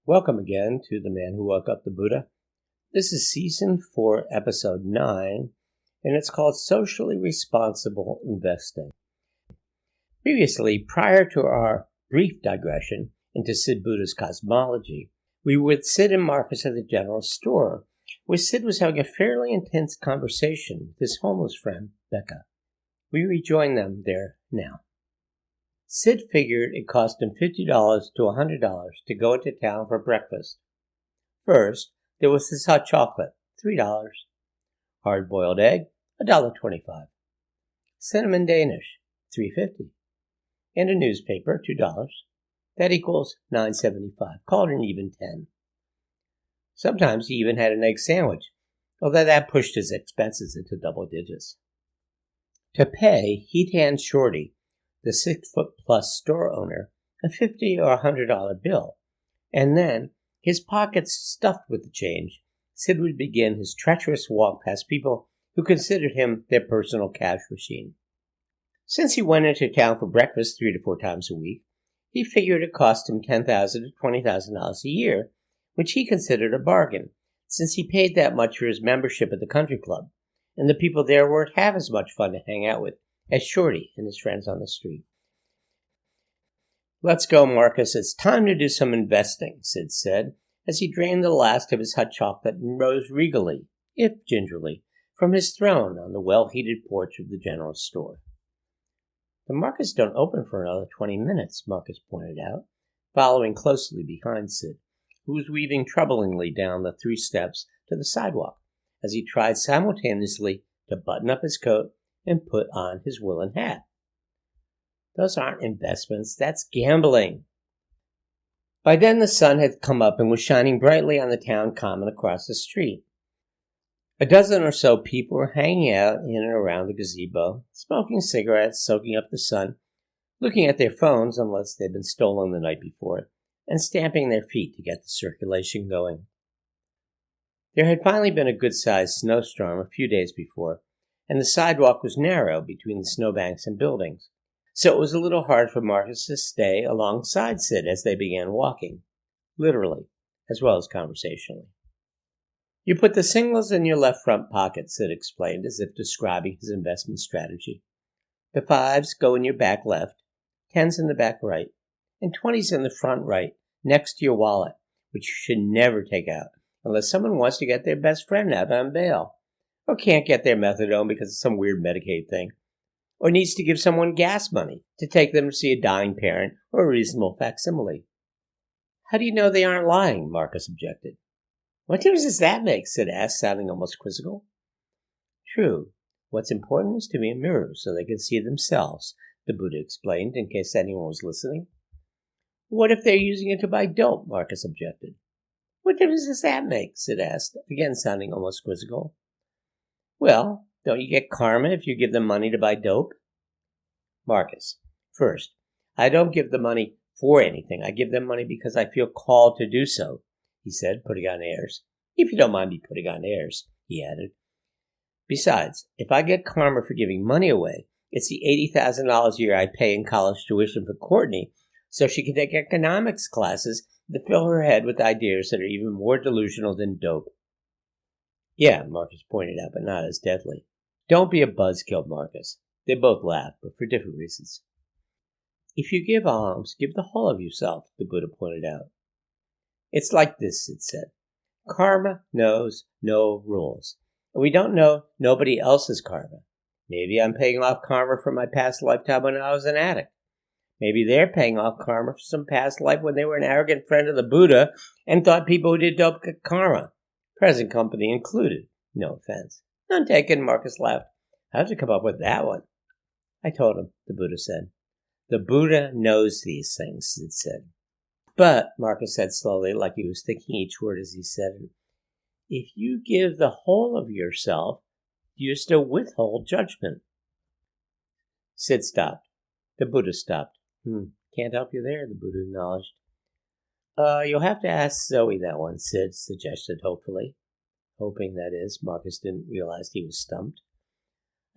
Welcome again to The Man Who Woke Up the Buddha. This is Season 4, Episode 9, and it's called Socially Responsible Investing. Previously, prior to our brief digression into Sid Buddha's cosmology, we were with Sid and Marcus at the general store, where Sid was having a fairly intense conversation with his homeless friend, Becca. We rejoin them there now. Sid figured it cost him $50 to $100 to go into town for breakfast. First, there was his hot chocolate, $3. Hard-boiled egg, $1.25. Cinnamon Danish, $3.50. And a newspaper, $2. That equals $9.75. Call it an even 10. Sometimes he even had an egg sandwich, although that pushed his expenses into double digits. To pay, he'd hand Shorty, the 6-foot-plus store owner, a $50 or $100 bill, and then, his pockets stuffed with the change, Sid would begin his treacherous walk past people who considered him their personal cash machine. Since he went into town for breakfast 3 to 4 times a week, he figured it cost him $10,000 to $20,000 a year, which he considered a bargain, since he paid that much for his membership at the country club, and the people there weren't half as much fun to hang out with as Shorty and his friends on the street. "Let's go, Marcus. It's time to do some investing," Sid said, as he drained the last of his hot chocolate and rose regally, if gingerly, from his throne on the well-heated porch of the general store. "The markets don't open for another 20 minutes, Marcus pointed out, following closely behind Sid, who was weaving troublingly down the 3 steps to the sidewalk, as he tried simultaneously to button up his coat and put on his woolen hat. "Those aren't investments, that's gambling." By then the sun had come up and was shining brightly on the town common across the street. A dozen or so people were hanging out in and around the gazebo, smoking cigarettes, soaking up the sun, looking at their phones unless they'd been stolen the night before, and stamping their feet to get the circulation going. There had finally been a good-sized snowstorm a few days before, and the sidewalk was narrow between the snowbanks and buildings, so it was a little hard for Marcus to stay alongside Sid as they began walking, literally, as well as conversationally. "You put the singles in your left front pocket," Sid explained, as if describing his investment strategy. "The 5s go in your back left, 10s in the back right, and 20s in the front right, next to your wallet, which you should never take out, unless someone wants to get their best friend out on bail, or can't get their methadone because of some weird Medicaid thing, or needs to give someone gas money to take them to see a dying parent or a reasonable facsimile." "How do you know they aren't lying?" Marcus objected. "What difference does that make?" Sid asked, sounding almost quizzical. "True. What's important is to be a mirror so they can see themselves," the Buddha explained, in case anyone was listening. "What if they're using it to buy dope?" Marcus objected. "What difference does that make?" Sid asked, again sounding almost quizzical. "Well, don't you get karma if you give them money to buy dope?" "Marcus, first, I don't give the money for anything. I give them money because I feel called to do so," he said, putting on airs. "If you don't mind me putting on airs," he added. "Besides, if I get karma for giving money away, it's the $80,000 a year I pay in college tuition for Courtney so she can take economics classes to fill her head with ideas that are even more delusional than dope." "Yeah," Marcus pointed out, but not as deadly. "Don't be a buzzkill, Marcus." They both laughed, but for different reasons. "If you give alms, give the whole of yourself," the Buddha pointed out. "It's like this," it said. "Karma knows no rules. And we don't know nobody else's karma. Maybe I'm paying off karma for my past lifetime when I was an addict. Maybe they're paying off karma for some past life when they were an arrogant friend of the Buddha and thought people who did dope got karma. Present company included. No offense." "None taken," Marcus laughed. "How'd you come up with that one?" "I told him," the Buddha said. "The Buddha knows these things," Sid said. "But," Marcus said slowly, like he was thinking each word as he said it, "if you give the whole of yourself, do you still withhold judgment?" Sid stopped. The Buddha stopped. "Can't help you there," the Buddha acknowledged. You'll have to ask Zoe that one," Sid suggested hopefully. Hoping, that is, Marcus didn't realize he was stumped.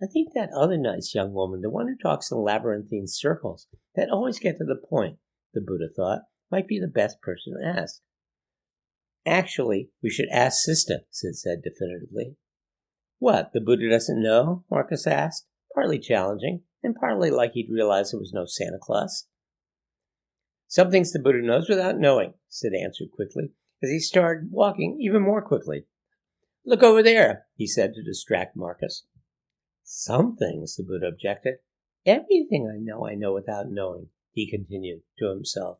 "I think that other nice young woman, the one who talks in labyrinthine circles, that always get to the point," the Buddha thought, "might be the best person to ask." Actually, we should ask Sister, Sid said definitively. What, the Buddha doesn't know? Marcus asked, partly challenging, and partly like he'd realized there was no Santa Claus. Some things the Buddha knows without knowing, Sid answered quickly, as he started walking even more quickly. Look over there, he said to distract Marcus. Some things, the Buddha objected. Everything I know without knowing, he continued to himself.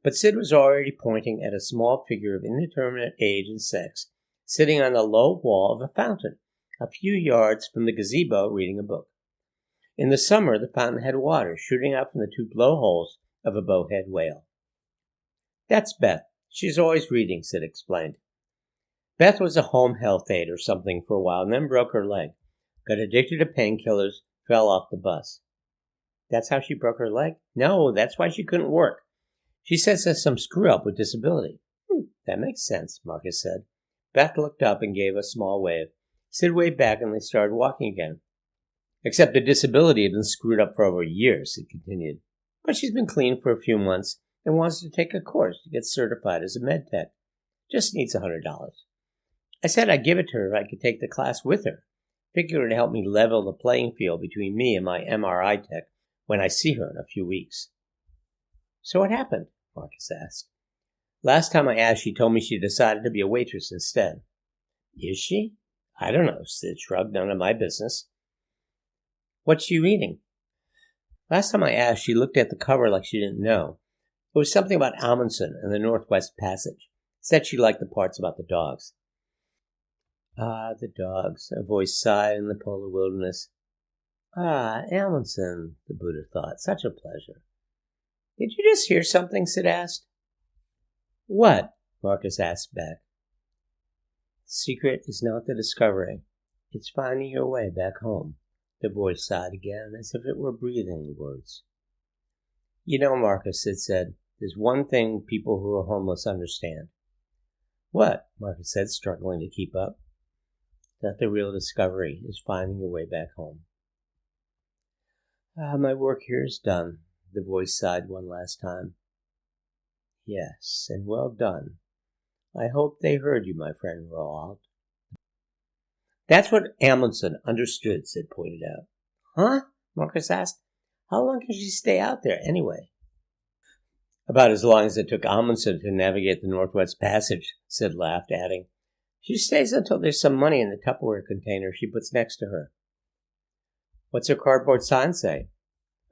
But Sid was already pointing at a small figure of indeterminate age and sex, sitting on the low wall of a fountain, a few yards from the gazebo reading a book. In the summer, the fountain had water shooting out from the two blowholes of a bowhead whale. That's Beth. She's always reading, Sid explained. Beth was a home health aide or something for a while and then broke her leg, got addicted to painkillers, fell off the bus. That's how she broke her leg? No, that's why she couldn't work. She says there's some screw-up with disability. That makes sense, Marcus said. Beth looked up and gave a small wave. Sid waved back and they started walking again. Except the disability had been screwed up for over a year, Sid continued. But she's been clean for a few months and wants to take a course to get certified as a med tech. Just needs $100. I said I'd give it to her if I could take the class with her. Figured it'd help me level the playing field between me and my MRI tech when I see her in a few weeks. So what happened? Marcus asked. Last time I asked, she told me she decided to be a waitress instead. Is she? I don't know, Sid shrugged. None of my business. What's she reading? Last time I asked, she looked at the cover like she didn't know. It was something about Amundsen and the Northwest Passage. Said she liked the parts about the dogs. Ah, the dogs, a voice sighed in the polar wilderness. Ah, Amundsen, the Buddha thought. Such a pleasure. Did you just hear something? Sid asked. What? Marcus asked back. The secret is not the discovery. It's finding your way back home. The voice sighed again, as if it were breathing the words. You know, Marcus, Sid said, there's one thing people who are homeless understand. What? Marcus said, struggling to keep up. That the real discovery is finding your way back home. My work here is done, the voice sighed one last time. Yes, and well done. I hope they heard you, my friend Roald. That's what Amundsen understood, Sid pointed out. Huh? Marcus asked. How long can she stay out there, anyway? About as long as it took Amundsen to navigate the Northwest Passage, Sid laughed, adding, She stays until there's some money in the Tupperware container she puts next to her. What's her cardboard sign say?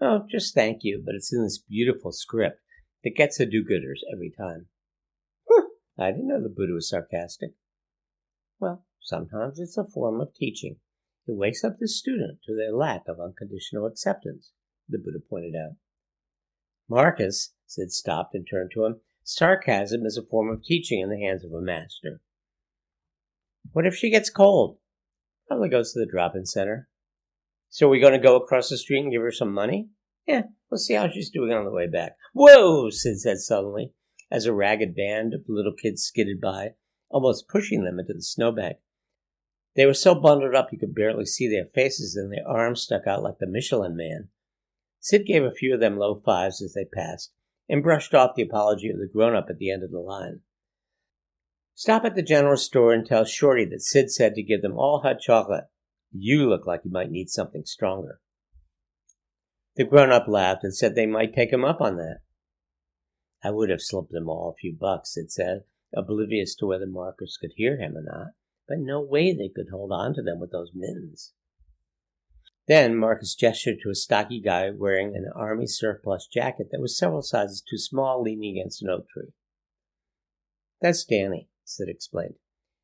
Oh, just thank you, but it's in this beautiful script that gets the do-gooders every time. I didn't know the Buddha was sarcastic. Well, sometimes it's a form of teaching. It wakes up the student to their lack of unconditional acceptance, the Buddha pointed out. Marcus, Sid stopped and turned to him. Sarcasm is a form of teaching in the hands of a master. What if she gets cold? Probably goes to the drop-in center. So are we going to go across the street and give her some money? Yeah, we'll see how she's doing on the way back. Whoa, Sid said suddenly, as a ragged band of little kids skidded by, almost pushing them into the snowbank. They were so bundled up you could barely see their faces and their arms stuck out like the Michelin Man. Sid gave a few of them low fives as they passed, and brushed off the apology of the grown-up at the end of the line. Stop at the general store and tell Shorty that Sid said to give them all hot chocolate. You look like you might need something stronger. The grown-up laughed and said they might take him up on that. I would have slipped them all a few bucks, Sid said, oblivious to whether Marcus could hear him or not, but no way they could hold on to them with those mittens. Then Marcus gestured to a stocky guy wearing an army surplus jacket that was several sizes too small, leaning against an oak tree. That's Danny, Sid explained.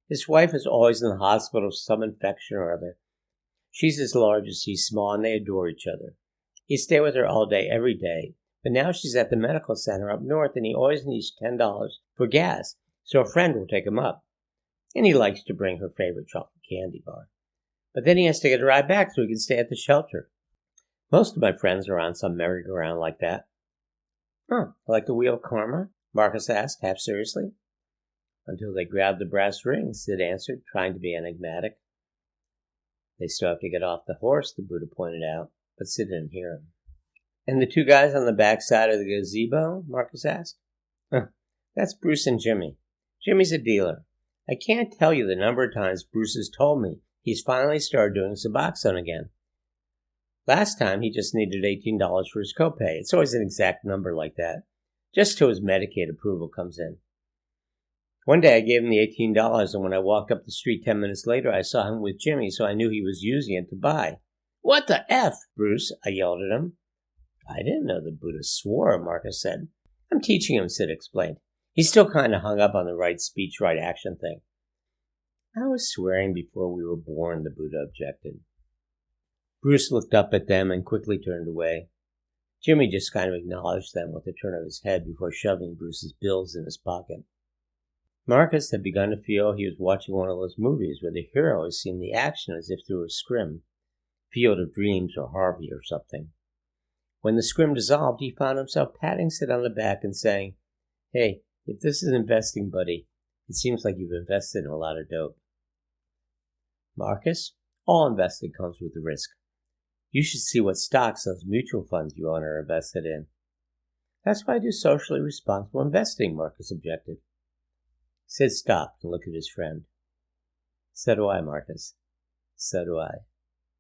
His wife is always in the hospital with some infection or other. She's as large as he's small, and they adore each other. He stay with her all day, every day, but now she's at the medical center up north, and he always needs $10 for gas, so a friend will take him up. And he likes to bring her favorite chocolate candy bar. But then he has to get a ride back so he can stay at the shelter. Most of my friends are on some merry-go-round like that. Like the Wheel of Karma? Marcus asked, half seriously. Until they grab the brass ring, Sid answered, trying to be enigmatic. They still have to get off the horse, the Buddha pointed out, but Sid didn't hear him. And the two guys on the back side of the gazebo? Marcus asked. That's Bruce and Jimmy. Jimmy's a dealer. I can't tell you the number of times Bruce has told me he's finally started doing Suboxone again. Last time, he just needed $18 for his copay. It's always an exact number like that, just till his Medicaid approval comes in. One day I gave him the $18, and when I walked up the street 10 minutes later, I saw him with Jimmy, so I knew he was using it to buy. "What the F, Bruce?" I yelled at him. "I didn't know the Buddha swore," Marcus said. "I'm teaching him," Sid explained. He's still kind of hung up on the right speech, right action thing. "I was swearing before we were born," the Buddha objected. Bruce looked up at them and quickly turned away. Jimmy just kind of acknowledged them with a turn of his head before shoving Bruce's bills in his pocket. Marcus had begun to feel he was watching one of those movies where the hero is seeing the action as if through a scrim, Field of Dreams or Harvey or something. When the scrim dissolved, he found himself patting Sid on the back and saying, "Hey, if this is investing, buddy, it seems like you've invested in a lot of dope." "Marcus, all investing comes with risk. You should see what stocks those mutual funds you own are invested in." "That's why I do socially responsible investing," Marcus objected. Sid stopped and looked at his friend. "So do I, Marcus. So do I."